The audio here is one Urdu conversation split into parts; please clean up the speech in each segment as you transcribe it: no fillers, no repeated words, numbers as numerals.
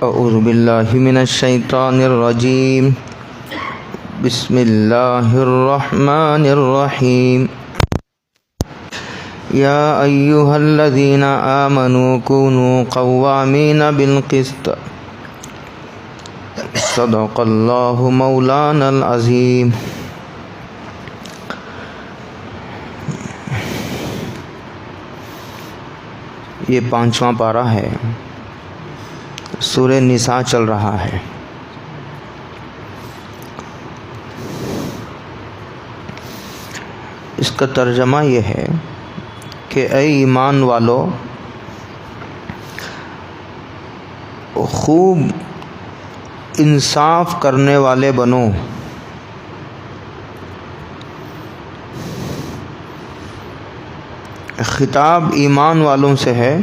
اعوذ باللہ من الشیطان الرجیم بسم اللہ الرحمن الرحیم یا ایہا الذین آمنوا کونوا قوامین بالقسط صدق اللہ مولانا العظیم۔ یہ 5واں پارہ ہے، سورہ نساء چل رہا ہے۔ اس کا ترجمہ یہ ہے کہ اے ایمان والو، خوب انصاف کرنے والے بنو، خطاب ایمان والوں سے ہے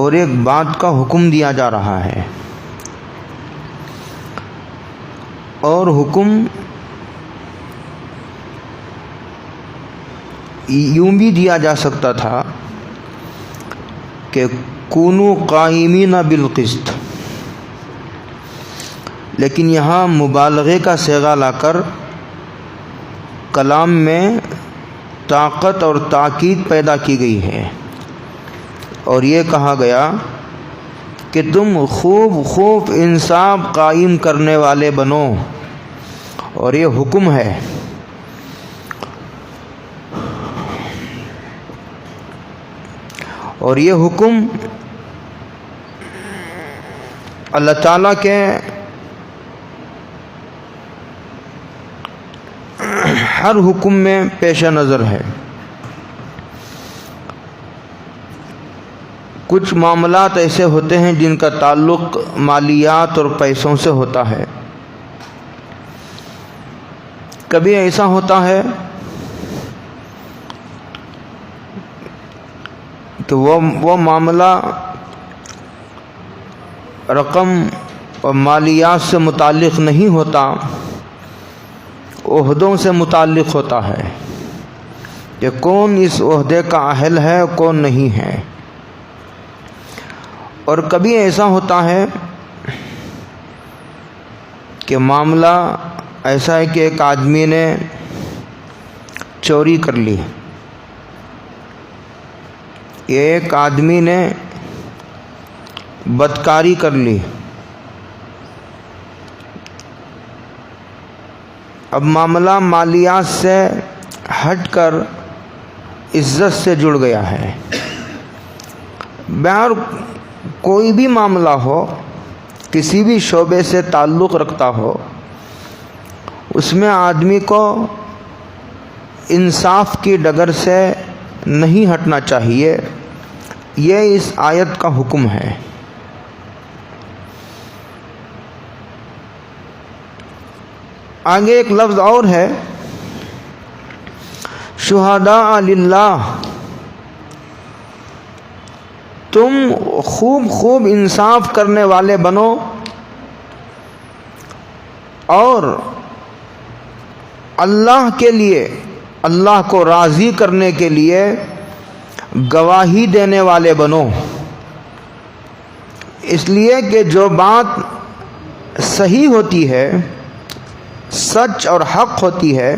اور ایک بات کا حکم دیا جا رہا ہے، اور حکم یوں بھی دیا جا سکتا تھا کہ کونوا قائمین بالقسط، لیکن یہاں مبالغے کا صیغہ لا کر کلام میں طاقت اور تاکید پیدا کی گئی ہے، اور یہ کہا گیا کہ تم خوب انصاف قائم کرنے والے بنو، اور یہ حکم ہے۔ اور یہ حکم اللہ تعالیٰ کے ہر حکم میں پیش نظر ہے۔ کچھ معاملات ایسے ہوتے ہیں جن کا تعلق مالیات اور پیسوں سے ہوتا ہے۔ کبھی ایسا ہوتا ہے کہ وہ معاملہ رقم اور مالیات سے متعلق نہیں ہوتا، عہدوں سے متعلق ہوتا ہے کہ کون اس عہدے کا اہل ہے اور کون نہیں ہے۔ اور کبھی ایسا ہوتا ہے کہ معاملہ ایسا ہے کہ ایک آدمی نے چوری کر لی، ایک آدمی نے بدکاری کر لی، اب معاملہ مالیات سے ہٹ کر عزت سے جڑ گیا ہے۔ بہر کوئی بھی معاملہ ہو، کسی بھی شعبے سے تعلق رکھتا ہو، اس میں آدمی کو انصاف کی ڈگر سے نہیں ہٹنا چاہیے۔ یہ اس آیت کا حکم ہے۔ آگے ایک لفظ اور ہے، شہداء للہ، تم خوب انصاف کرنے والے بنو اور اللہ کے لیے، اللہ کو راضی کرنے کے لیے گواہی دینے والے بنو۔ اس لیے کہ جو بات صحیح ہوتی ہے، سچ اور حق ہوتی ہے،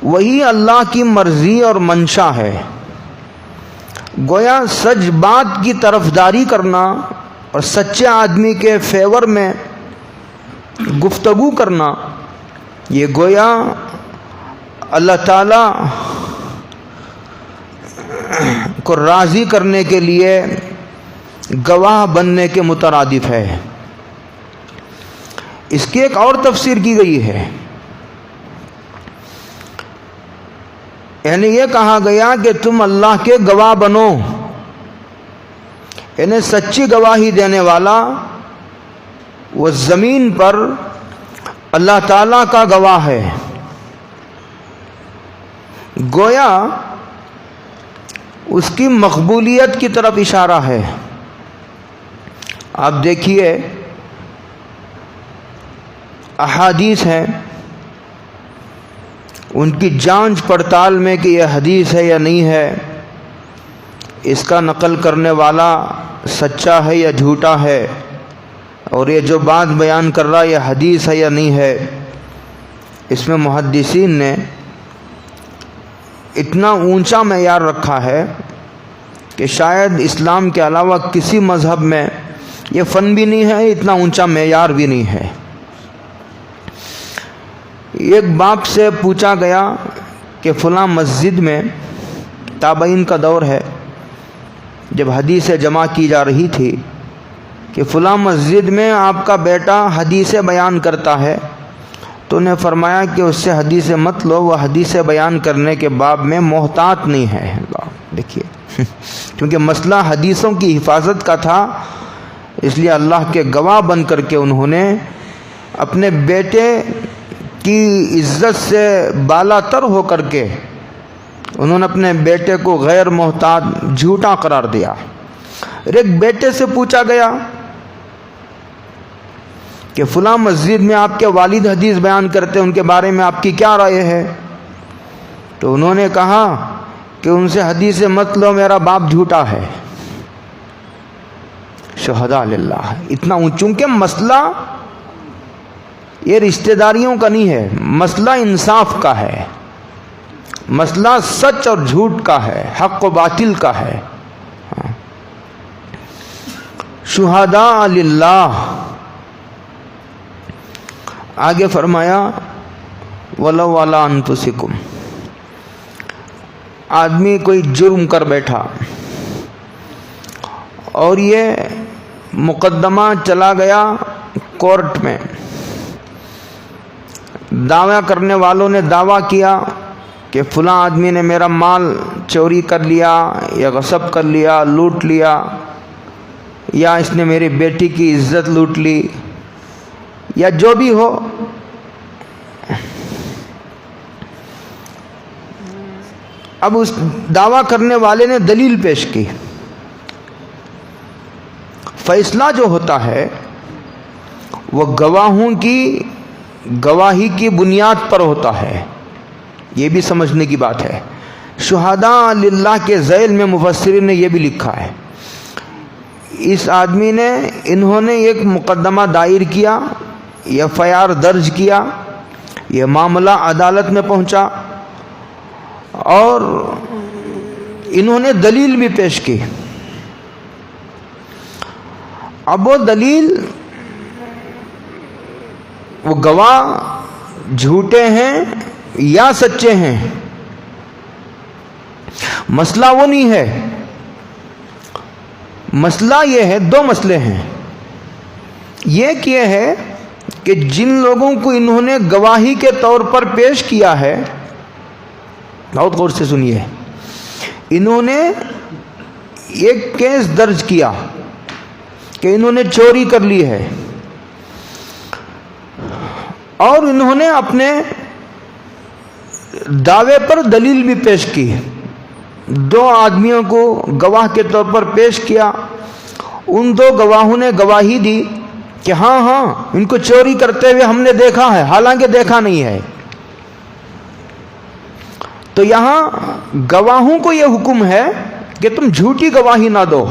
وہی اللہ کی مرضی اور منشا ہے۔ گویا سچ بات کی طرفداری کرنا اور سچے آدمی کے فیور میں گفتگو کرنا، یہ گویا اللہ تعالیٰ کو راضی کرنے کے لیے گواہ بننے کے مترادف ہے۔ اس کی ایک اور تفسیر کی گئی ہے، یعنی یہ کہا گیا کہ تم اللہ کے گواہ بنو، یعنی سچی گواہی دینے والا وہ زمین پر اللہ تعالیٰ کا گواہ ہے۔ گویا اس کی مقبولیت کی طرف اشارہ ہے۔ آپ دیکھیے احادیث ہیں، ان کی جانچ پڑتال میں کہ یہ حدیث ہے یا نہیں ہے، اس کا نقل کرنے والا سچا ہے یا جھوٹا ہے، اور یہ جو بات بیان کر رہا ہے یہ حدیث ہے یا نہیں ہے، اس میں محدثین نے اتنا اونچا معیار رکھا ہے کہ شاید اسلام کے علاوہ کسی مذہب میں یہ فن بھی نہیں ہے، اتنا اونچا معیار بھی نہیں ہے۔ ایک باپ سے پوچھا گیا کہ فلاں مسجد میں، تابعین کا دور ہے، جب حدیثیں جمع کی جا رہی تھی کہ فلاں مسجد میں آپ کا بیٹا حدیثیں بیان کرتا ہے، تو انہیں فرمایا کہ اس سے حدیثیں مت لو، وہ حدیثیں بیان کرنے کے باب میں محتاط نہیں ہے۔ دیکھیے کیونکہ مسئلہ حدیثوں کی حفاظت کا تھا، اس لیے اللہ کے گواہ بن کر کے انہوں نے اپنے بیٹے کی عزت سے بالا تر ہو کر کے انہوں نے اپنے بیٹے کو غیر محتاط جھوٹا قرار دیا۔ ایک بیٹے سے پوچھا گیا کہ فلاں مسجد میں آپ کے والد حدیث بیان کرتے ہیں، ان کے بارے میں آپ کی کیا رائے ہے؟ تو انہوں نے کہا کہ ان سے حدیث مت لو، میرا باپ جھوٹا ہے۔ شہداء للہ، اتنا چونکہ مسئلہ یہ رشتہ داریوں کا نہیں ہے، مسئلہ انصاف کا ہے، مسئلہ سچ اور جھوٹ کا ہے، حق و باطل کا ہے۔ شہداء للہ، آگے فرمایا وَلَوْ عَلَىٰ أَنفُسِكُمْ، آدمی کوئی جرم کر بیٹھا اور یہ مقدمہ چلا گیا کورٹ میں، دعویٰ کرنے والوں نے دعویٰ کیا کہ فلاں آدمی نے میرا مال چوری کر لیا یا غصب کر لیا، لوٹ لیا، یا اس نے میری بیٹی کی عزت لوٹ لی، یا جو بھی ہو۔ اب اس دعویٰ کرنے والے نے دلیل پیش کی۔ فیصلہ جو ہوتا ہے وہ گواہوں کی گواہی کی بنیاد پر ہوتا ہے، یہ بھی سمجھنے کی بات ہے۔ شہداء للہ کے ذیل میں مفسرین نے یہ بھی لکھا ہے، اس آدمی نے، انہوں نے ایک مقدمہ دائر کیا، ایف آئی آر درج کیا، یہ معاملہ عدالت میں پہنچا اور انہوں نے دلیل بھی پیش کی۔ اب وہ دلیل، وہ گواہ جھوٹے ہیں یا سچے ہیں، مسئلہ وہ نہیں ہے، مسئلہ یہ ہے، دو مسئلے ہیں۔ ایک یہ ہے کہ جن لوگوں کو انہوں نے گواہی کے طور پر پیش کیا ہے، بہت غور سے سنیے، انہوں نے ایک کیس درج کیا کہ انہوں نے چوری کر لی ہے، اور انہوں نے اپنے دعوے پر دلیل بھی پیش کی، دو آدمیوں کو گواہ کے طور پر پیش کیا، ان دو گواہوں نے گواہی دی کہ ہاں ان کو چوری کرتے ہوئے ہم نے دیکھا ہے، حالانکہ دیکھا نہیں ہے۔ تو یہاں گواہوں کو یہ حکم ہے کہ تم جھوٹی گواہی نہ دو،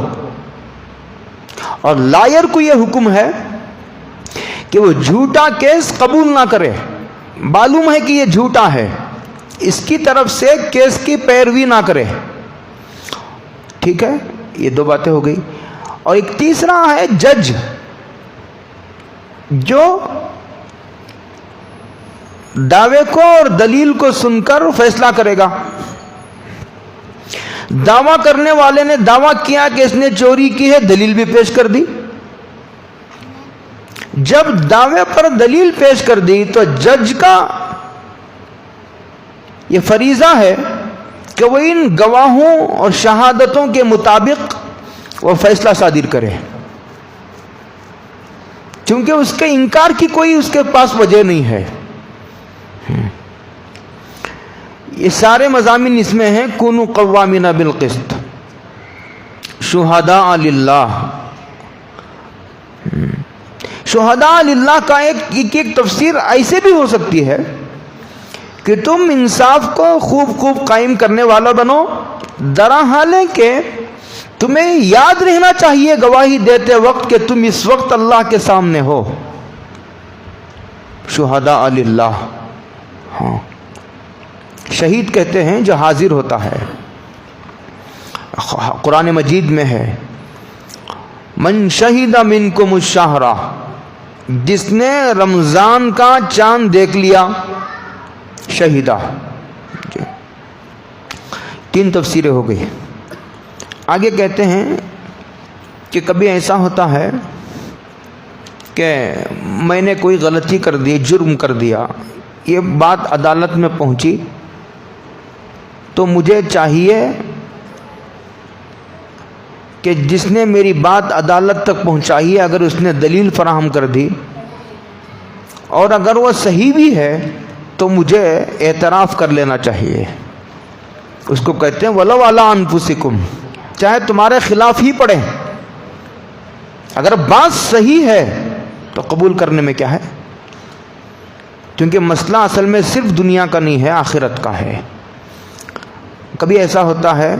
اور لائر کو یہ حکم ہے کہ وہ جھوٹا کیس قبول نہ کرے، معلوم ہے کہ یہ جھوٹا ہے، اس کی طرف سے کیس کی پیروی نہ کرے۔ ٹھیک ہے، یہ دو باتیں ہو گئی۔ اور ایک تیسرا ہے جج، جو دعوے کو اور دلیل کو سن کر فیصلہ کرے گا۔ دعویٰ کرنے والے نے دعویٰ کیا کہ اس نے چوری کی ہے، دلیل بھی پیش کر دی۔ جب دعوے پر دلیل پیش کر دی تو جج کا یہ فریضہ ہے کہ وہ ان گواہوں اور شہادتوں کے مطابق وہ فیصلہ صادر کرے، کیونکہ اس کے انکار کی کوئی اس کے پاس وجہ نہیں ہے۔ یہ سارے مضامین اس میں ہیں، کونوا قوامین بالقسط، شہداء للہ۔ شہداء للہ کا ایک تفسیر ایسے بھی ہو سکتی ہے کہ تم انصاف کو خوب قائم کرنے والا بنو، درحال کہ تمہیں یاد رہنا چاہیے گواہی دیتے وقت کہ تم اس وقت اللہ کے سامنے ہو، شہداء للہ. ہاں، شہید کہتے ہیں جو حاضر ہوتا ہے. قرآن مجید میں ہے من شہد منکم الشہر، جس نے رمضان کا چاند دیکھ لیا، شہیدہ. 3 تفسیریں ہو گئی. آگے کہتے ہیں کہ کبھی ایسا ہوتا ہے کہ میں نے کوئی غلطی کر دی، جرم کر دیا، یہ بات عدالت میں پہنچی، تو مجھے چاہیے کہ جس نے میری بات عدالت تک پہنچائی ہے، اگر اس نے دلیل فراہم کر دی اور اگر وہ صحیح بھی ہے تو مجھے اعتراف کر لینا چاہیے. اس کو کہتے ہیں وَلَوْ عَلَىٰ أَنفُسِكُمْ، چاہے تمہارے خلاف ہی پڑھیں، اگر بات صحیح ہے تو قبول کرنے میں کیا ہے، کیونکہ مسئلہ اصل میں صرف دنیا کا نہیں ہے، آخرت کا ہے. کبھی ایسا ہوتا ہے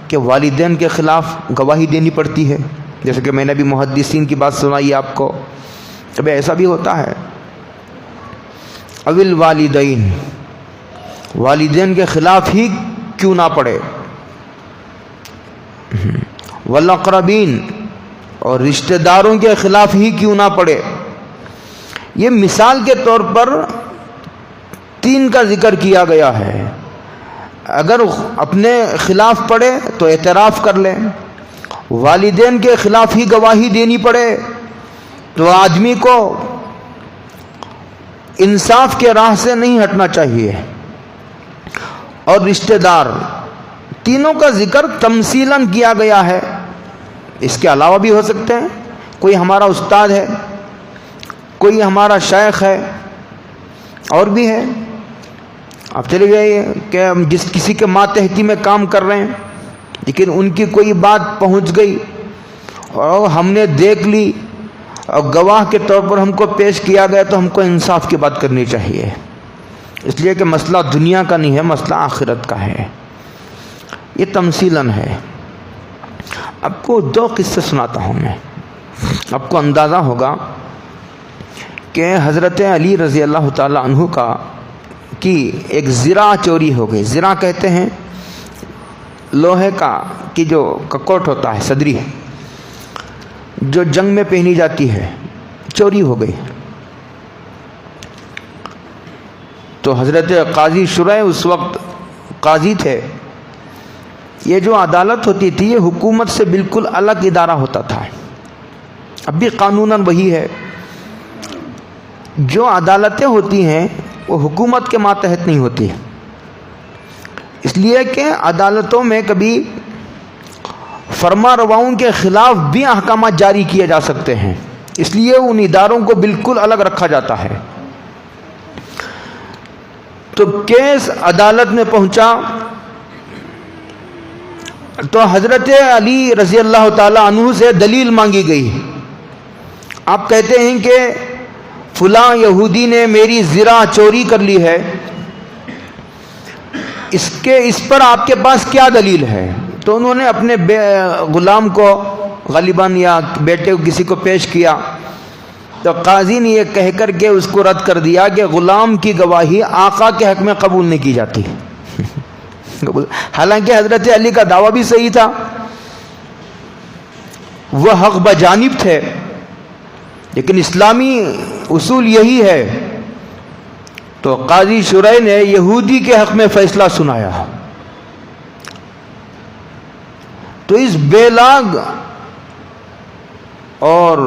کہ والدین کے خلاف گواہی دینی پڑتی ہے، جیسے کہ میں نے بھی محدثین کی بات سنائی آپ کو. کبھی ایسا بھی ہوتا ہے اوِل والدین، والدین کے خلاف ہی کیوں نہ پڑھے، والاقربین، اور رشتہ داروں کے خلاف ہی کیوں نہ پڑھے. یہ مثال کے طور پر 3 کا ذکر کیا گیا ہے. اگر اپنے خلاف پڑھے تو اعتراف کر لیں، والدین کے خلاف ہی گواہی دینی پڑے تو آدمی کو انصاف کے راہ سے نہیں ہٹنا چاہیے. اور رشتہ دار، تینوں کا ذکر تمثیلاً کیا گیا ہے. اس کے علاوہ بھی ہو سکتے ہیں، کوئی ہمارا استاد ہے، کوئی ہمارا شیخ ہے، اور بھی ہے. آپ چلے جائیے کہ ہم جس کسی کے ماتحتی میں کام کر رہے ہیں، لیکن ان کی کوئی بات پہنچ گئی اور ہم نے دیکھ لی اور گواہ کے طور پر ہم کو پیش کیا گیا، تو ہم کو انصاف کی بات کرنی چاہیے. اس لیے کہ مسئلہ دنیا کا نہیں ہے، مسئلہ آخرت کا ہے. یہ تمثیلاً ہے. آپ کو 2 قصے سناتا ہوں میں. آپ کو اندازہ ہوگا کہ حضرت علی رضی اللہ تعالی عنہ کی ایک زرہ چوری ہو گئی. زرہ کہتے ہیں لوہے کی جو ککوٹ ہوتا ہے، صدری، جو جنگ میں پہنی جاتی ہے، چوری ہو گئی. تو حضرت قاضی شرح اس وقت قاضی تھے. یہ جو عدالت ہوتی تھی یہ حکومت سے بالکل الگ ادارہ ہوتا تھا. اب بھی قانوناً وہی ہے. جو عدالتیں ہوتی ہیں وہ حکومت کے ماتحت نہیں ہوتی، اس لیے کہ عدالتوں میں کبھی فرما رواؤں کے خلاف بھی احکامات جاری کیے جا سکتے ہیں، اس لیے ان اداروں کو بالکل الگ رکھا جاتا ہے. تو کیس عدالت میں پہنچا تو حضرت علی رضی اللہ تعالی عنہ سے دلیل مانگی گئی. آپ کہتے ہیں کہ فلاں یہودی نے میری زرہ چوری کر لی ہے، اس پر آپ کے پاس کیا دلیل ہے؟ تو انہوں نے اپنے غلام کو غالباً یا بیٹے کو کسی کو پیش کیا. تو قاضی نے یہ کہہ کر کے اس کو رد کر دیا کہ غلام کی گواہی آقا کے حق میں قبول نہیں کی جاتی. حالانکہ حضرت علی کا دعویٰ بھی صحیح تھا، وہ حق بجانب تھے، لیکن اسلامی اصول یہی ہے. تو قاضی شرح نے یہودی کے حق میں فیصلہ سنایا. تو اس بے لاگ اور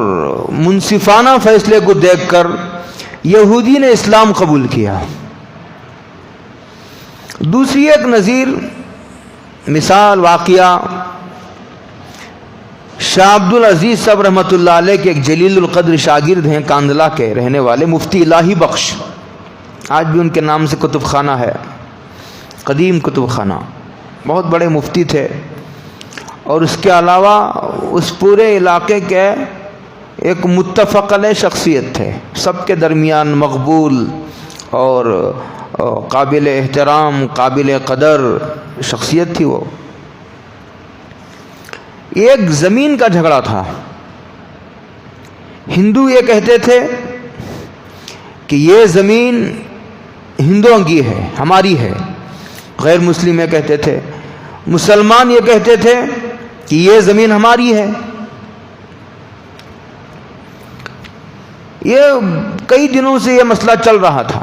منصفانہ فیصلے کو دیکھ کر یہودی نے اسلام قبول کیا. دوسری ایک نظیر مثال واقعہ، شاہ عبد العزیز صاحب رحمۃ اللہ علیہ کے ایک جلیل القدر شاگرد ہیں، کاندلہ کے رہنے والے، مفتی الہی بخش. آج بھی ان کے نام سے کتب خانہ ہے، قدیم کتب خانہ. بہت بڑے مفتی تھے، اور اس کے علاوہ اس پورے علاقے کے ایک متفق علیہ شخصیت تھے، سب کے درمیان مقبول اور قابل احترام، قابل قدر شخصیت تھی وہ. ایک زمین کا جھگڑا تھا. ہندو یہ کہتے تھے کہ یہ زمین ہندوؤں کی ہے، ہماری ہے. غیر مسلم یہ کہتے تھے. مسلمان یہ کہتے تھے کہ یہ زمین ہماری ہے. یہ کئی دنوں سے یہ مسئلہ چل رہا تھا.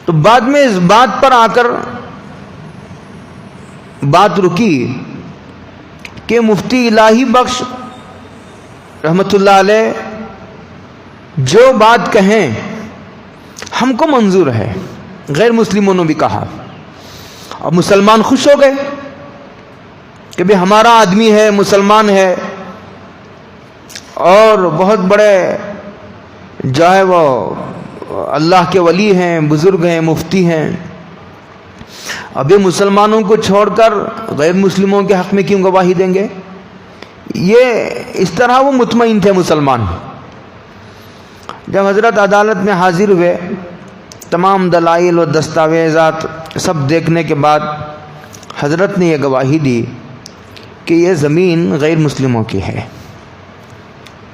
تو بعد میں اس بات پر آ کر بات رکی کہ مفتی الہی بخش رحمت اللہ علیہ جو بات کہیں ہم کو منظور ہے. غیر مسلموں نے بھی کہا اور مسلمان خوش ہو گئے کہ بھی ہمارا آدمی ہے، مسلمان ہے اور بہت بڑے جو ہے وہ اللہ کے ولی ہیں، بزرگ ہیں، مفتی ہیں. اب یہ مسلمانوں کو چھوڑ کر غیر مسلموں کے حق میں کیوں گواہی دیں گے؟ یہ اس طرح وہ مطمئن تھے مسلمان. جب حضرت عدالت میں حاضر ہوئے، تمام دلائل و دستاویزات سب دیکھنے کے بعد حضرت نے یہ گواہی دی کہ یہ زمین غیر مسلموں کی ہے.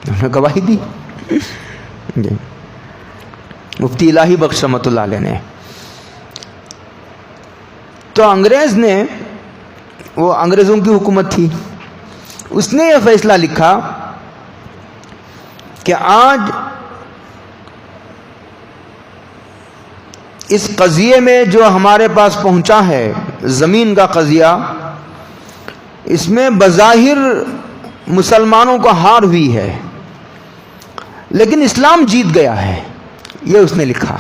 انہوں نے گواہی دی جی مفتی الہی بخش رحمۃ اللہ علیہ نے. تو انگریز نے، وہ انگریزوں کی حکومت تھی، اس نے یہ فیصلہ لکھا کہ آج اس قضیے میں جو ہمارے پاس پہنچا ہے، زمین کا قضیہ، اس میں بظاہر مسلمانوں کو ہار ہوئی ہے لیکن اسلام جیت گیا ہے. یہ اس نے لکھا.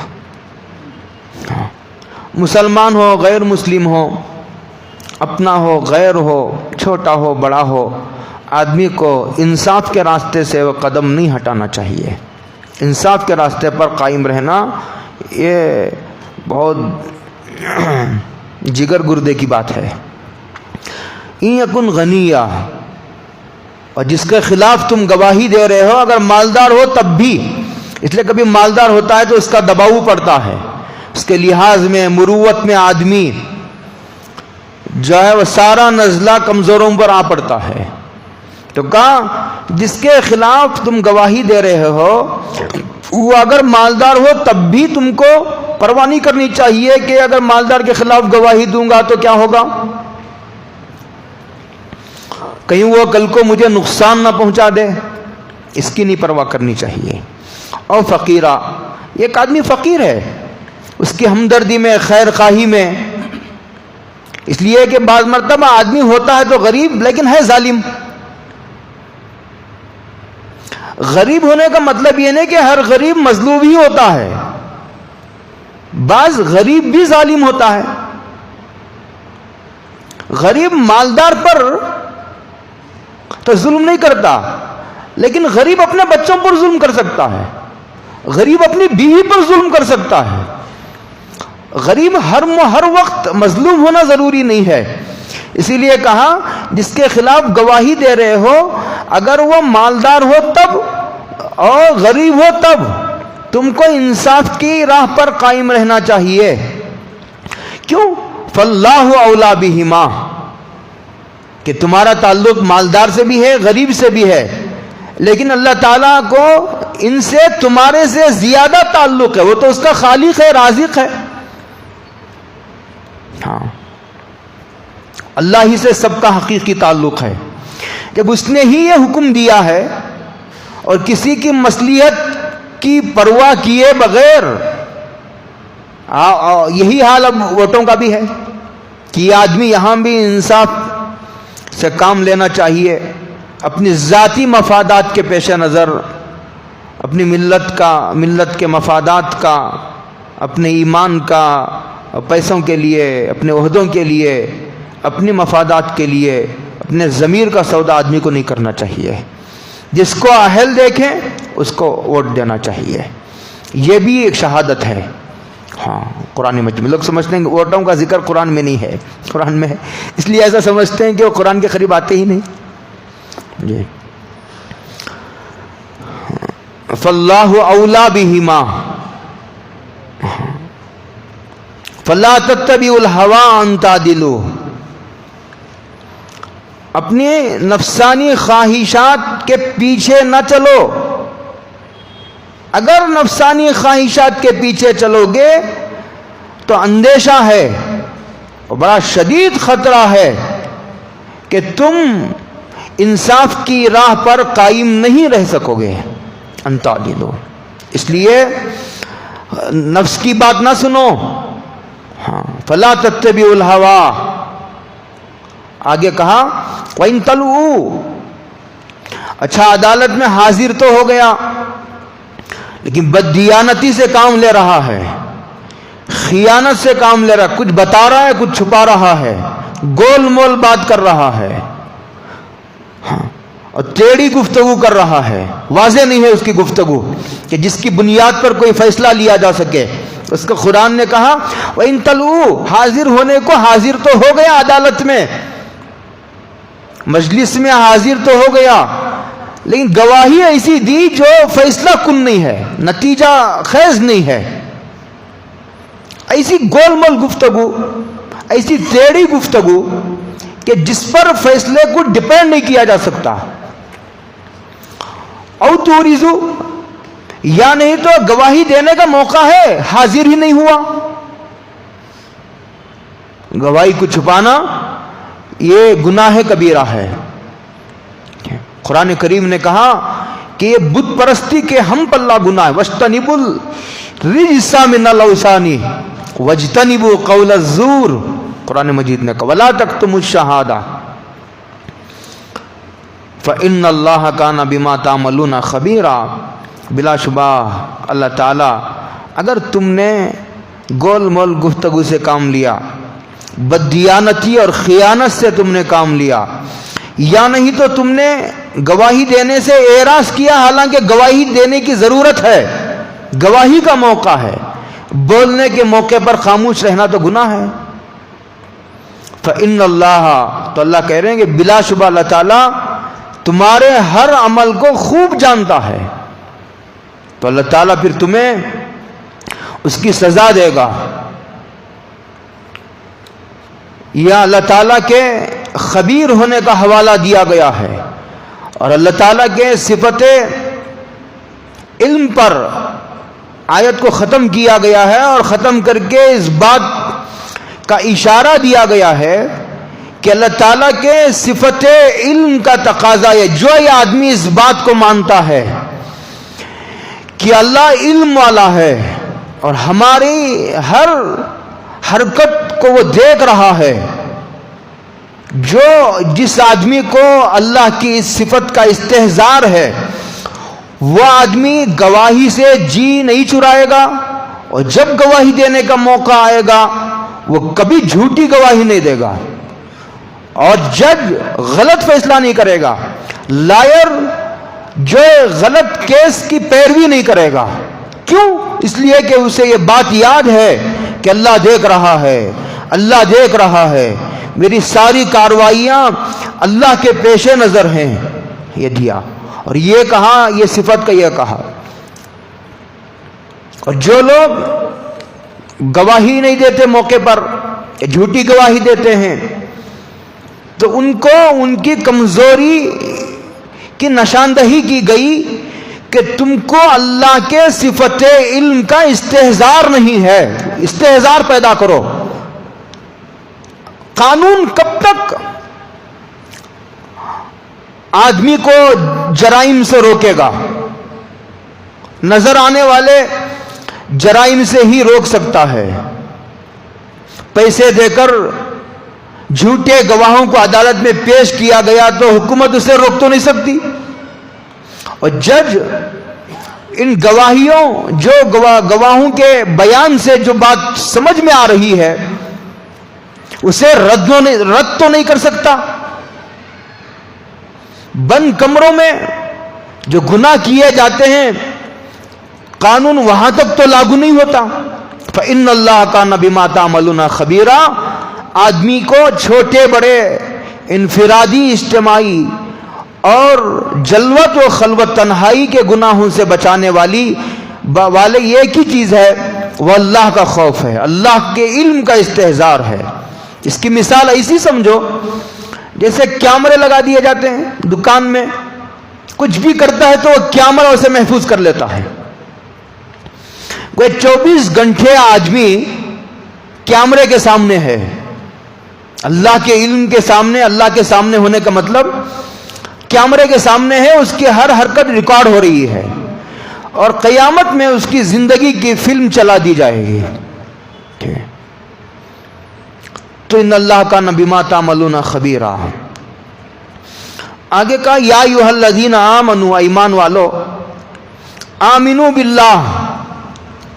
مسلمان ہو، غیر مسلم ہو، اپنا ہو، غیر ہو، چھوٹا ہو، بڑا ہو، آدمی کو انصاف کے راستے سے وہ قدم نہیں ہٹانا چاہیے. انصاف کے راستے پر قائم رہنا یہ بہت جگر گردے کی بات ہے. این یکن غنیہ، اور جس کے خلاف تم گواہی دے رہے ہو اگر مالدار ہو تب بھی، اس لیے کبھی مالدار ہوتا ہے تو اس کا دباؤ پڑتا ہے، اس کے لحاظ میں، مروت میں آدمی جو ہے وہ سارا نزلہ کمزوروں پر آ پڑتا ہے. تو کہا جس کے خلاف تم گواہی دے رہے ہو وہ اگر مالدار ہو تب بھی تم کو پرواہ نہیں کرنی چاہیے کہ اگر مالدار کے خلاف گواہی دوں گا تو کیا ہوگا، کہیں وہ کل کو مجھے نقصان نہ پہنچا دے، اس کی نہیں پرواہ کرنی چاہیے. اور فقیرہ، ایک آدمی فقیر ہے، اس کی ہمدردی میں، خیر خواہی میں، اس لیے کہ بعض مرتبہ آدمی ہوتا ہے تو غریب لیکن ہے ظالم. غریب ہونے کا مطلب یہ نہیں کہ ہر غریب مظلوم ہی ہوتا ہے، بعض غریب بھی ظالم ہوتا ہے. غریب مالدار پر تو ظلم نہیں کرتا لیکن غریب اپنے بچوں پر ظلم کر سکتا ہے، غریب اپنی بیوی پر ظلم کر سکتا ہے. غریب ہر وقت مظلوم ہونا ضروری نہیں ہے. اسی لیے کہا جس کے خلاف گواہی دے رہے ہو اگر وہ مالدار ہو تب اور غریب ہو تب تم کو انصاف کی راہ پر قائم رہنا چاہیے. کیوں؟ فاللہ اولا بہما، کہ تمہارا تعلق مالدار سے بھی ہے، غریب سے بھی ہے، لیکن اللہ تعالیٰ کو ان سے تمہارے سے زیادہ تعلق ہے، وہ تو اس کا خالق ہے، رازق ہے. ہاں، اللہ ہی سے سب کا حقیقی تعلق ہے. جب اس نے ہی یہ حکم دیا ہے اور کسی کی مصلحت کی پرواہ کیے بغیر، یہی حال اب ووٹوں کا بھی ہے کہ آدمی یہاں بھی انصاف سے کام لینا چاہیے، اپنی ذاتی مفادات کے پیش نظر، اپنی ملت کے مفادات کا، اپنے ایمان کا، پیسوں کے لیے، اپنے عہدوں کے لیے، اپنی مفادات کے لیے اپنے ضمیر کا سودا آدمی کو نہیں کرنا چاہیے. جس کو اہل دیکھیں اس کو ووٹ دینا چاہیے. یہ بھی ایک شہادت ہے. ہاں، قرآن مجید میں لوگ سمجھتے ہیں کہ ووٹوں کا ذکر قرآن میں نہیں ہے، قرآن میں ہے، اس لیے ایسا سمجھتے ہیں کہ وہ قرآن کے قریب آتے ہی نہیں. جی، فاللہ اولا بہما، فلا تتبعوا الهوى ان تعدلوا، اپنی نفسانی خواہشات کے پیچھے نہ چلو. اگر نفسانی خواہشات کے پیچھے چلو گے تو اندیشہ ہے اور بڑا شدید خطرہ ہے کہ تم انصاف کی راہ پر قائم نہیں رہ سکو گے. ان تعدلوا، اس لیے نفس کی بات نہ سنو. ہاں، فلا تتبعوا الهوى. آگے کہا وَإِن تَلْوُوا، اچھا عدالت میں حاضر تو ہو گیا لیکن بددیانتی سے کام لے رہا ہے، خیانت سے کام لے رہا ہے، کچھ بتا رہا ہے کچھ چھپا رہا ہے، گول مول بات کر رہا ہے، ہاں، اور ٹیڑھی گفتگو کر رہا ہے، واضح نہیں ہے اس کی گفتگو کہ جس کی بنیاد پر کوئی فیصلہ لیا جا سکے. اس کو قرآن نے کہا وَإِن تَلْوُوا، حاضر ہونے کو حاضر تو ہو گیا، عدالت میں مجلس میں حاضر تو ہو گیا، لیکن گواہی ایسی دی جو فیصلہ کن نہیں ہے، نتیجہ خیز نہیں ہے. ایسی گول مول گفتگو، ایسی ٹیڑھی گفتگو کہ جس پر فیصلے کو ڈیپینڈ نہیں کیا جا سکتا. او توریزو، یا نہیں تو گواہی دینے کا موقع ہے حاضر ہی نہیں ہوا. گواہی کو چھپانا یہ گناہ کبیرہ ہے. قرآن کریم نے کہا کہ یہ بت پرستی کے ہم پلہ گناہ ہے. وَاجْتَنِبُوا الرِّجْسَ مِنَ الْأَوْثَانِ وَاجْتَنِبُوا قَوْلَ الزُّورِ، قرآن مجید نے کہا وَلَا تَكْتُمُوا الشَّهَادَةَ فَإِنَّ اللَّهَ كَانَ بِمَا تَعْمَلُونَ خَبِيرًا. بلا شبہ اللہ تعالیٰ، اگر تم نے گول مول گفتگو سے کام لیا، بددیانتی اور خیانت سے تم نے کام لیا، یا نہیں تو تم نے گواہی دینے سے اعراض کیا حالانکہ گواہی دینے کی ضرورت ہے، گواہی کا موقع ہے، بولنے کے موقع پر خاموش رہنا تو گناہ ہے. فَإِنَّ اللَّهَ، تو اللہ کہہ رہے ہیں کہ بلا شبہ اللہ تعالیٰ تمہارے ہر عمل کو خوب جانتا ہے، تو اللہ تعالیٰ پھر تمہیں اس کی سزا دے گا. یا اللہ تعالیٰ کے خبیر ہونے کا حوالہ دیا گیا ہے اور اللہ تعالیٰ کے صفت علم پر آیت کو ختم کیا گیا ہے اور ختم کر کے اس بات کا اشارہ دیا گیا ہے کہ اللہ تعالیٰ کے صفت علم کا تقاضا ہے. جو یہ آدمی اس بات کو مانتا ہے کہ اللہ علم والا ہے اور ہماری ہر حرکت کو وہ دیکھ رہا ہے، جس آدمی کو اللہ کی اس صفت کا استحضار ہے وہ آدمی گواہی سے جی نہیں چرائے گا، اور جب گواہی دینے کا موقع آئے گا وہ کبھی جھوٹی گواہی نہیں دے گا، اور جج غلط فیصلہ نہیں کرے گا، لائر جو غلط کیس کی پیروی نہیں کرے گا. کیوں؟ اس لیے کہ اسے یہ بات یاد ہے کہ اللہ دیکھ رہا ہے، اللہ دیکھ رہا ہے، میری ساری کارروائیاں اللہ کے پیش نظر ہیں. یہ دیا اور یہ کہا، یہ صفت کا یہ کہا. اور جو لوگ گواہی نہیں دیتے موقع پر، جھوٹی گواہی دیتے ہیں، تو ان کو ان کی کمزوری کی نشاندہی کی گئی کہ تم کو اللہ کے صفت علم کا استحضار نہیں ہے، استحضار پیدا کرو. قانون کب تک آدمی کو جرائم سے روکے گا؟ نظر آنے والے جرائم سے ہی روک سکتا ہے. پیسے دے کر جھوٹے گواہوں کو عدالت میں پیش کیا گیا تو حکومت اسے روک تو نہیں سکتی، اور جج ان گواہیوں جو گواہوں کے بیان سے جو بات سمجھ میں آ رہی ہے اسے رد تو نہیں کر سکتا. بند کمروں میں جو گناہ کیے جاتے ہیں قانون وہاں تک تو لاگو نہیں ہوتا. فَإِنَّ اللَّهَ كَانَ بِمَا تَعْمَلُونَ خَبِيرًا. آدمی کو چھوٹے بڑے انفرادی اجتماعی اور جلوت و خلوت تنہائی کے گناہوں سے بچانے والے ایک ہی چیز ہے وہ اللہ کا خوف ہے، اللہ کے علم کا استحضار ہے۔ اس کی مثال ایسی سمجھو جیسے کیمرے لگا دیے جاتے ہیں دکان میں، کچھ بھی کرتا ہے تو وہ کیمرہ اسے محفوظ کر لیتا ہے۔ وہ 24 گھنٹے آدمی کیمرے کے سامنے ہے، اللہ کے علم کے سامنے، اللہ کے سامنے ہونے کا مطلب کیمرے کے سامنے ہے، اس کی ہر حرکت ریکارڈ ہو رہی ہے، اور قیامت میں اس کی زندگی کی فلم چلا دی جائے گی۔ تو ان اللہ کا بما تعملون خبیرا۔ آگے کہا یا ایھا الذین آمنوا، ایمان والو، آمنو باللہ،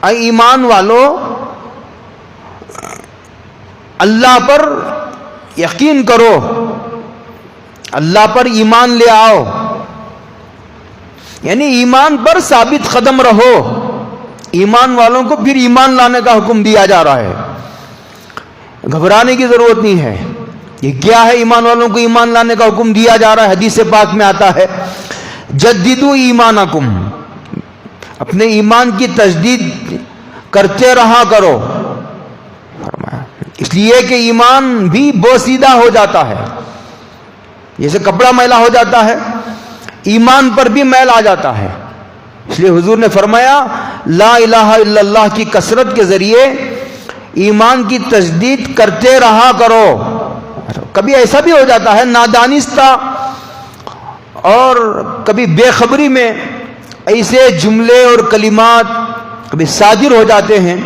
اے ایمان والو اللہ پر یقین کرو، اللہ پر ایمان لے آؤ، یعنی ایمان پر ثابت قدم رہو۔ ایمان والوں کو پھر ایمان لانے کا حکم دیا جا رہا ہے، گھبرانے کی ضرورت نہیں ہے۔ یہ کیا ہے؟ ایمان والوں کو ایمان لانے کا حکم دیا جا رہا ہے۔ حدیث پاک میں آتا ہے جددوا ایمانکم، اپنے ایمان کی تجدید کرتے رہا کرو، اس لیے کہ ایمان بھی بوسیدہ ہو جاتا ہے، جیسے کپڑا میلا ہو جاتا ہے، ایمان پر بھی میل آ جاتا ہے۔ اس لیے حضور نے فرمایا لا الہ الا اللہ کی کثرت کے ذریعے ایمان کی تجدید کرتے رہا کرو۔ کبھی ایسا بھی ہو جاتا ہے نادانستہ اور کبھی بے خبری میں ایسے جملے اور کلمات کبھی صادر ہو جاتے ہیں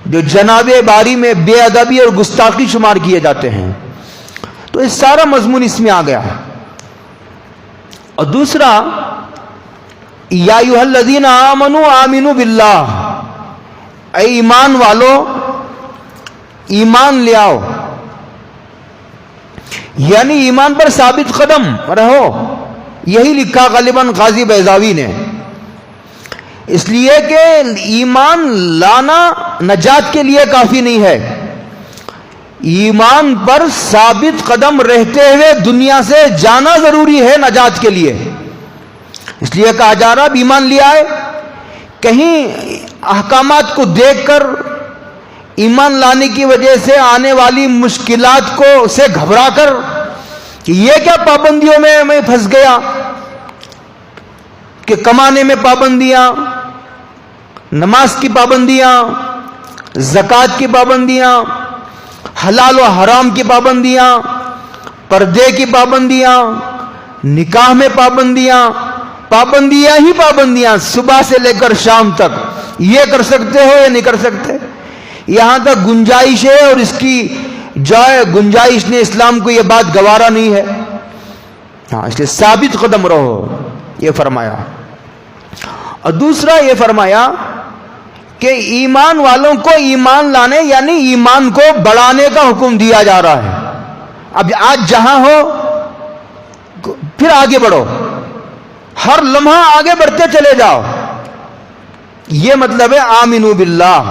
جو جناب باری میں بے ادبی اور گستاخی شمار کیے جاتے ہیں، تو اس سارا مضمون اس میں آ گیا ہے۔ اور دوسرا یا ایھا الذین آمنوا آمنوا باللہ، اے ایمان والو ایمان لے آؤ، یعنی ایمان پر ثابت قدم رہو۔ یہی لکھا غالباً قاضی بیضاوی نے، اس لیے کہ ایمان لانا نجات کے لیے کافی نہیں ہے، ایمان پر ثابت قدم رہتے ہوئے دنیا سے جانا ضروری ہے نجات کے لیے۔ اس لیے کہا جا رہا ایمان لے آئے، کہیں احکامات کو دیکھ کر ایمان لانے کی وجہ سے آنے والی مشکلات کو سے گھبرا کر کہ یہ کیا پابندیوں میں پھنس گیا، کہ کمانے میں پابندیاں، نماز کی پابندیاں، زکوٰۃ کی پابندیاں، حلال و حرام کی پابندیاں، پردے کی پابندیاں، نکاح میں پابندیاں، پابندیاں ہی پابندیاں، صبح سے لے کر شام تک یہ کر سکتے ہو یا نہیں کر سکتے، یہاں تک گنجائش ہے، اور اس کی جائے گنجائش نے اسلام کو یہ بات گوارا نہیں ہے۔ ہاں، اس لیے ثابت قدم رہو، یہ فرمایا۔ اور دوسرا یہ فرمایا کہ ایمان والوں کو ایمان لانے یعنی ایمان کو بڑھانے کا حکم دیا جا رہا ہے۔ اب آج جہاں ہو پھر آگے بڑھو، ہر لمحہ آگے بڑھتے چلے جاؤ، یہ مطلب ہے آمنو باللہ۔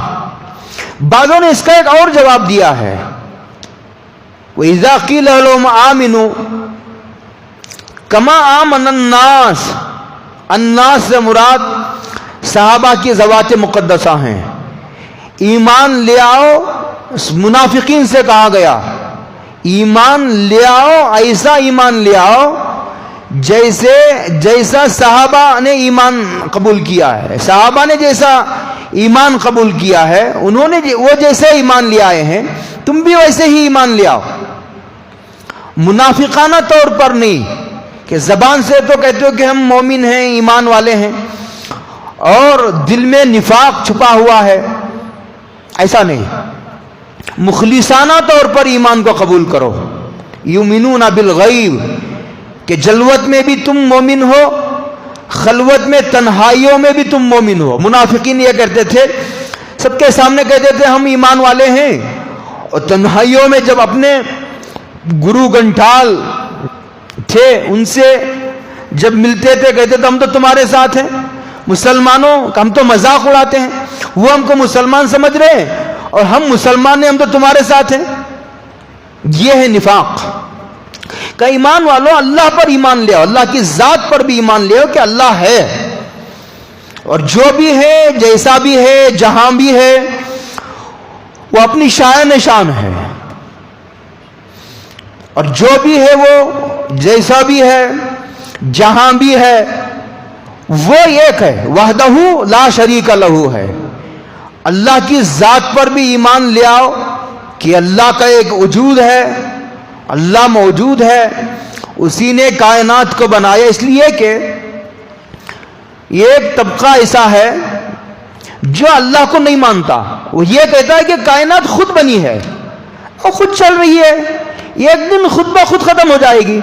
بعضوں نے اس کا ایک اور جواب دیا ہے، وَإِذَا قِيلَ لَهُمْ آمِنُوا كَمَا آمَنَ النَّاسُ، الناس سے مراد صحابہ کی ذوات مقدسہ ہیں۔ ایمان لے آؤ، منافقین سے کہا گیا ایمان لے آؤ، ایسا ایمان لے آؤ جیسا صحابہ نے ایمان قبول کیا ہے۔ صحابہ نے جیسا ایمان قبول کیا ہے، انہوں نے وہ جیسے ایمان لے آئے ہیں، تم بھی ویسے ہی ایمان لے آؤ۔ منافقانہ طور پر نہیں کہ زبان سے تو کہتے ہو کہ ہم مومن ہیں، ایمان والے ہیں، اور دل میں نفاق چھپا ہوا ہے، ایسا نہیں۔ مخلصانہ طور پر ایمان کو قبول کرو، یؤمنون بالغیب، کہ جلوت میں بھی تم مومن ہو، خلوت میں تنہائیوں میں بھی تم مومن ہو۔ منافقین یہ کہتے تھے، سب کے سامنے کہتے تھے ہم ایمان والے ہیں، اور تنہائیوں میں جب اپنے گرو گنٹھال تھے ان سے جب ملتے تھے کہتے تھے ہم تو تمہارے ساتھ ہیں، مسلمانوں ہم تو مذاق اڑاتے ہیں، وہ ہم کو مسلمان سمجھ رہے ہیں اور ہم مسلمان ہیں، ہم تو تمہارے ساتھ ہیں۔ یہ ہے نفاق۔ کہ ایمان والو اللہ پر ایمان لے آؤ، اللہ کی ذات پر بھی ایمان لے آؤ کہ اللہ ہے، اور جو بھی ہے, جیسا بھی ہے, جہاں بھی ہے, وہ اپنی شان شان ہے. اور جو بھی ہے وہ جیسا بھی ہے, جہاں بھی ہے, وہ ایک ہے. وحدہ لا شریک لہ ہے. اللہ کی ذات پر بھی ایمان لے آؤ کہ اللہ کا ایک وجود ہے, اللہ موجود ہے, اسی نے کائنات کو بنایا. اس لیے کہ ایک طبقہ ایسا ہے جو اللہ کو نہیں مانتا. وہ یہ کہتا ہے کہ کائنات خود بنی ہے اور خود چل رہی ہے, ایک دن خود بخود ختم ہو جائے گی.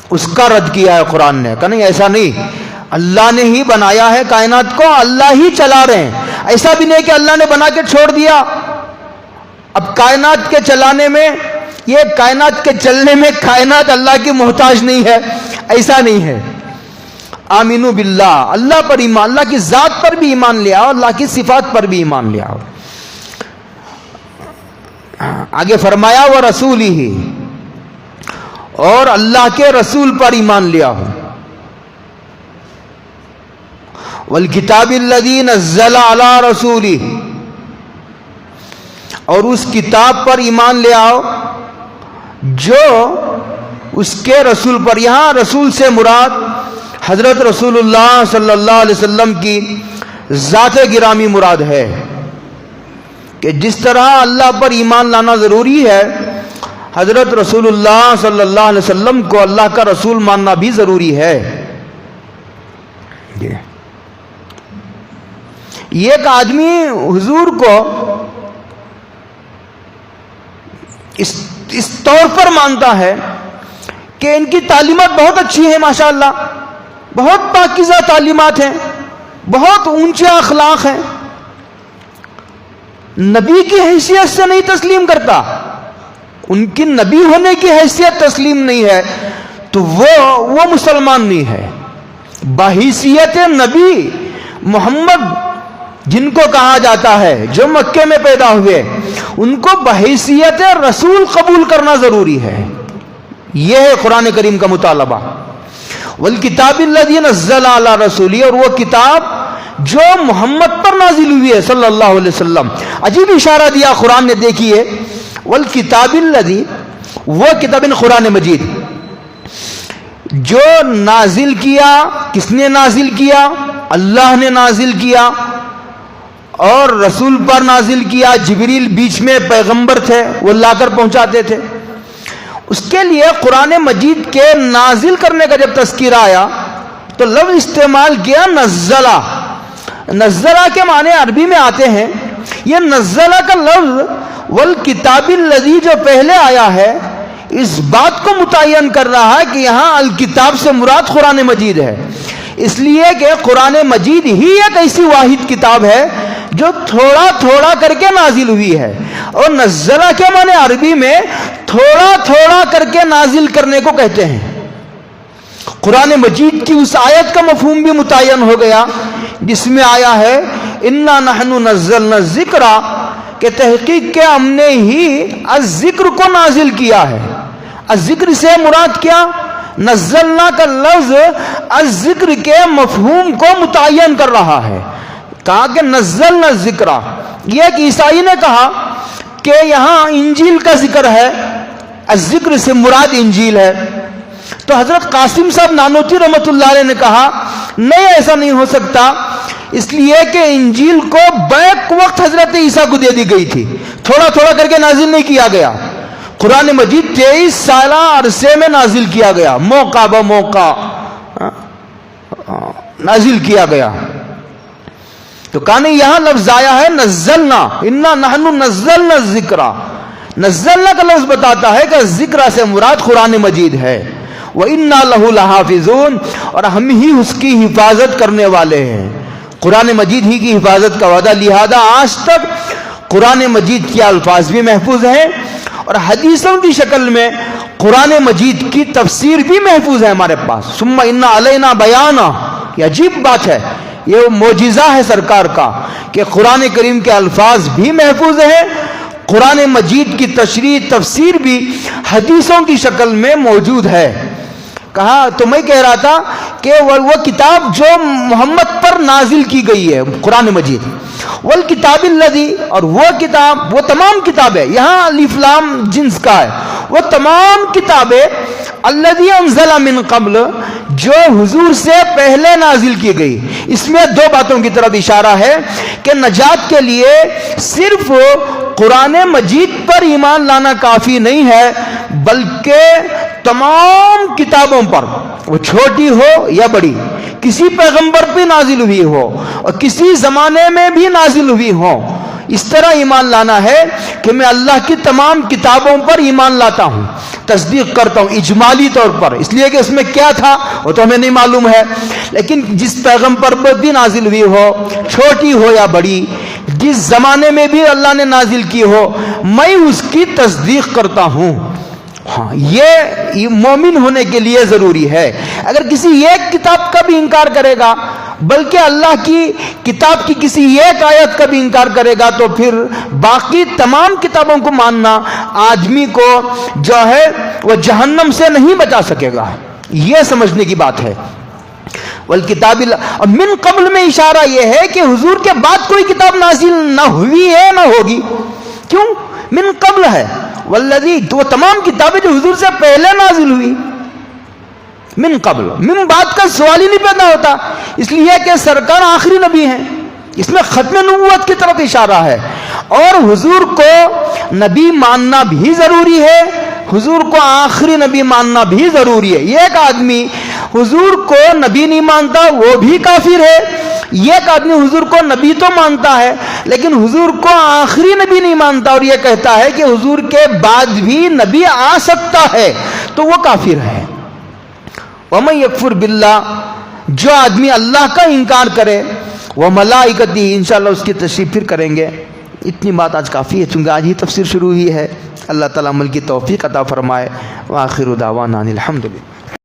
اس کا رد کیا ہے قرآن نے, کہ نہیں ایسا نہیں, اللہ نے ہی بنایا ہے کائنات کو, اللہ ہی چلا رہے ہیں. ایسا بھی نہیں کہ اللہ نے بنا کے چھوڑ دیا, اب کائنات کے چلانے میں, یہ کائنات کے چلنے میں کائنات اللہ کی محتاج نہیں ہے, ایسا نہیں ہے. آمینو باللہ, اللہ پر ایمان, اللہ کی ذات پر بھی ایمان لے آؤ, اللہ کی صفات پر بھی ایمان لے آؤ. آگے فرمایا وہ رسول ہی, اور اللہ کے رسول پر ایمان لے آؤ. والکتاب الذی نزل علی رسولہ, اور اس کتاب پر ایمان لے آؤ جو اس کے رسول پر. یہاں رسول سے مراد حضرت رسول اللہ صلی اللہ علیہ وسلم کی ذات گرامی مراد ہے, کہ جس طرح اللہ پر ایمان لانا ضروری ہے, حضرت رسول اللہ صلی اللہ علیہ وسلم کو اللہ کا رسول ماننا بھی ضروری ہے. ایک آدمی حضور کو اس طور پر مانتا ہے کہ ان کی تعلیمات بہت اچھی ہیں, ماشاءاللہ, بہت پاکیزہ تعلیمات ہیں, بہت اونچے اخلاق ہیں, نبی کی حیثیت سے نہیں تسلیم کرتا, ان کی نبی ہونے کی حیثیت تسلیم نہیں ہے, تو وہ مسلمان نہیں ہے. بحیثیت نبی محمد جن کو کہا جاتا ہے, جو مکے میں پیدا ہوئے, ان کو بحیثیت رسول قبول کرنا ضروری ہے. یہ ہے قرآن کریم کا مطالبہ. والکتاب الذی نزل علی رسولہ, اور وہ کتاب جو محمد پر نازل ہوئی ہے صلی اللہ علیہ وسلم. عجیب اشارہ دیا قرآن نے, دیکھیے, والکتاب الذی, وہ کتاب قرآن مجید جو نازل کیا. کس نے نازل کیا؟ اللہ نے نازل کیا, اور رسول پر نازل کیا. جبریل بیچ میں پیغمبر تھے, وہ لا کر پہنچاتے تھے. اس کے لیے قرآن مجید کے نازل کرنے کا جب تذکرہ آیا تو لفظ استعمال کیا نزلہ. نزلہ کے معنی عربی میں آتے ہیں. یہ نزلہ کا لفظ والکتاب الذی جو پہلے آیا ہے, اس بات کو متعین کر رہا ہے کہ یہاں الکتاب سے مراد قرآن مجید ہے. اس لیے کہ قرآن مجید ہی ایک ایسی واحد کتاب ہے جو تھوڑا تھوڑا کر کے نازل ہوئی ہے. اور نزلہ کے معنی عربی میں تھوڑا تھوڑا کر کے نازل کرنے کو کہتے ہیں. قرآن مجید کی اس آیت کا مفہوم بھی متعین ہو گیا جس میں آیا ہے انا نحن نزلنا الذکر, کہ تحقیق کے ہم نے ہی الذکر کو نازل کیا ہے. الذکر سے مراد کیا؟ نزلنا کا لفظ الذکر کے مفہوم کو متعین کر رہا ہے. کہا کہ نزلنا الذکر. یہ ایک عیسائی نے کہا کہ یہاں انجیل کا ذکر ہے, الذکر سے مراد انجیل ہے. تو حضرت قاسم صاحب نانوتوی رحمۃ اللہ علیہ نے کہا نہیں, ایسا نہیں ہو سکتا, اس لیے کہ انجیل کو بیک وقت حضرت عیسیٰ کو دے دی گئی تھی, تھوڑا تھوڑا کر کے نازل نہیں کیا گیا. قرآن مجید 23 سالہ عرصے میں نازل کیا گیا, موقع بموقع نازل کیا گیا. تو کہا یہاں لفظ آیا ہے نزلنا, انا نحن نزلنا الذکر. نزلنا کا لفظ بتاتا ہے کہ ذکر سے مراد قرآن مجید ہے. وَإِنَّا لَهُ لَحَافِظُونَ, اور ہم ہی اس کی حفاظت کرنے والے ہیں. قرآن مجید ہی کی حفاظت کا وعدہ. لہذا آج تک قرآن مجید کے الفاظ بھی محفوظ ہیں اور حدیثوں کی شکل میں قرآن مجید کی تفسیر بھی محفوظ ہے ہمارے پاس. ثم ان علینا بیانا, یہ عجیب بات ہے, یہ معجزہ ہے سرکار کا کہ قرآن کریم کے الفاظ بھی محفوظ ہیں, قرآن مجید کی تشریح تفسیر بھی حدیثوں کی شکل میں موجود ہے. کہا تو میں کہہ رہا تھا کہ وہ کتاب جو محمد پر نازل کی گئی ہے قرآن مجید، والکتاب الذی، اور وہ کتاب، وہ تمام کتابیں، یہاں الف لام جنس کا ہے، وہ تمام کتابیں الذی انزل من قبل، جو حضور سے پہلے نازل کی گئی۔ اس میں دو باتوں کی طرف اشارہ ہے کہ نجات کے لیے صرف قرآن مجید پر ایمان لانا کافی نہیں ہے، بلکہ تمام کتابوں پر، وہ چھوٹی ہو یا بڑی، کسی پیغمبر پہ نازل ہوئی ہو اور کسی زمانے میں بھی نازل ہوئی ہو، اس طرح ایمان لانا ہے کہ میں اللہ کی تمام کتابوں پر ایمان لاتا ہوں، تصدیق کرتا ہوں اجمالی طور پر، اس لیے کہ اس میں کیا تھا وہ تو ہمیں نہیں معلوم ہے، لیکن جس پیغمبر پر بھی نازل ہوئی ہو، چھوٹی ہو یا بڑی، جس زمانے میں بھی اللہ نے نازل کی ہو، میں اس کی تصدیق کرتا ہوں۔ ہاں، یہ مومن ہونے کے لیے ضروری ہے۔ اگر کسی ایک کتاب کا بھی انکار کرے گا، بلکہ اللہ کی کتاب کی کسی ایک آیت کا بھی انکار کرے گا، تو پھر باقی تمام کتابوں کو ماننا آدمی کو جو ہے وہ جہنم سے نہیں بچا سکے گا۔ یہ سمجھنے کی بات ہے۔ والکتاب، اور من قبل میں اشارہ یہ ہے کہ حضور کے بعد کوئی کتاب نازل نہ ہوئی ہے نہ ہوگی۔ کیوں؟ من قبل ہے، والذی، تو وہ تمام کتابیں جو حضور سے پہلے نازل ہوئی، من قبل، من بعد کا سوال ہی نہیں پیدا ہوتا، اس لیے کہ سرکار آخری نبی ہیں، اس میں ختم نبوت کی طرف اشارہ ہے، اور حضور کو نبی ماننا بھی ضروری ہے، حضور کو آخری نبی ماننا بھی ضروری ہے۔ ایک آدمی حضور کو نبی نہیں مانتا وہ بھی کافر ہے، ایک آدمی حضور کو نبی تو مانتا ہے لیکن حضور کو آخری نبی نہیں مانتا اور یہ کہتا ہے کہ حضور کے بعد بھی نبی آ سکتا ہے، تو وہ کافر ہے۔ وَمَن يَكْفُرْ بِاللَّهِ، جو آدمی اللہ کا انکار کرے، وَمَلَائِكَتِهِ، انشاءاللہ اس کی تشریح پھر کریں گے۔ اتنی بات آج کافی ہے چونکہ آج ہی تفسیر شروع ہوئی ہے۔ اللہ تعالیٰ عمل کی توفیق عطا فرمائے۔ وآخر دعوانا الحمدللہ۔